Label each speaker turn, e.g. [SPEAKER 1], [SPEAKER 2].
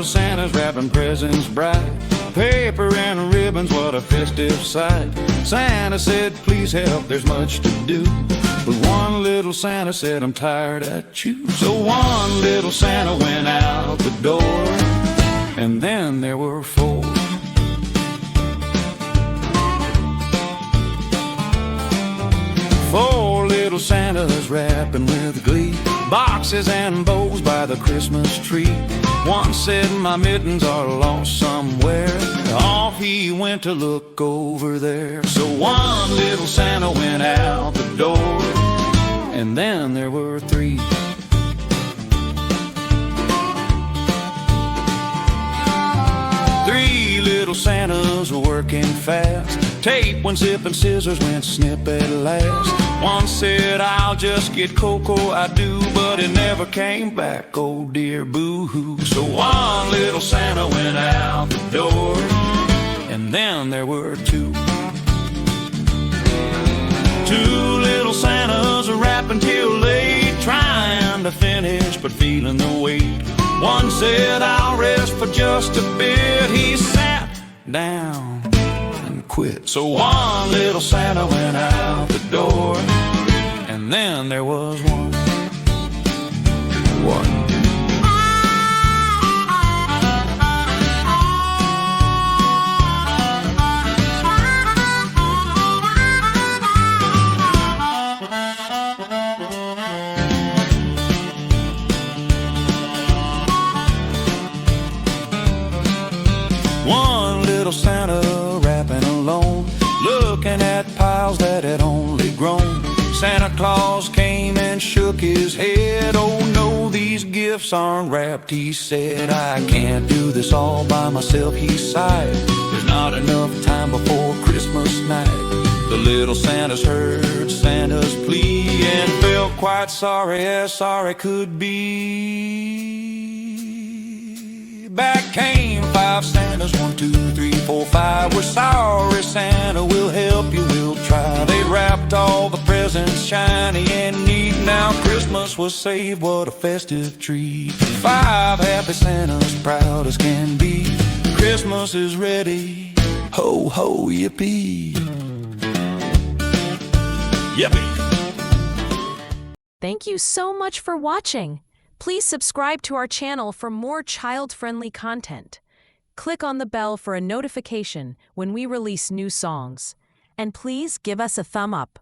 [SPEAKER 1] little Santa's wrapping presents bright. Paper and ribbons, what a festive sight. Santa said, please help, there's much to do. But one little Santa said, I'm tired at you. So one little Santa went out the door, and then there were four. Four little Santas wrapping with glee, boxes and bows by the Christmas tree. One said, my mittens are lost somewhere. Off he went to look over there. So one little Santa went out the door, and then there were three. Three little Santas working fast. Tape went zip and scissors went snip at last. One said, I'll just get cocoa, I do, but it never came back, oh dear boo-hoo. So one little Santa went out the door, and then there were two. Two little Santas rapping till late, trying to finish but feeling the weight. One said, I'll rest for just a bit. He sat down and quit. So one little Santa went out the door, and then there was one. One little Santa rapping alone, looking at piles that had only grown. Santa Claus came and shook his head. Oh no, these gifts aren't wrapped, he said. I can't do this all by myself, he sighed. There's not enough time before Christmas night. The little Santas heard Santa's plea and felt quite sorry, as sorry could be. Back came five Santas, 1, 2, 3, 4, 5. We're sorry, Santa, we'll help you, we'll try. They wrapped all the presents shiny and neat. Now Christmas was saved, what a festive treat. Five happy Santas, proud as can be. Christmas is ready, ho ho yippee. Yippee.
[SPEAKER 2] Thank you so much for watching. Please subscribe to our channel for more child-friendly content. Click on the bell for a notification when we release new songs. And please give us a thumb up.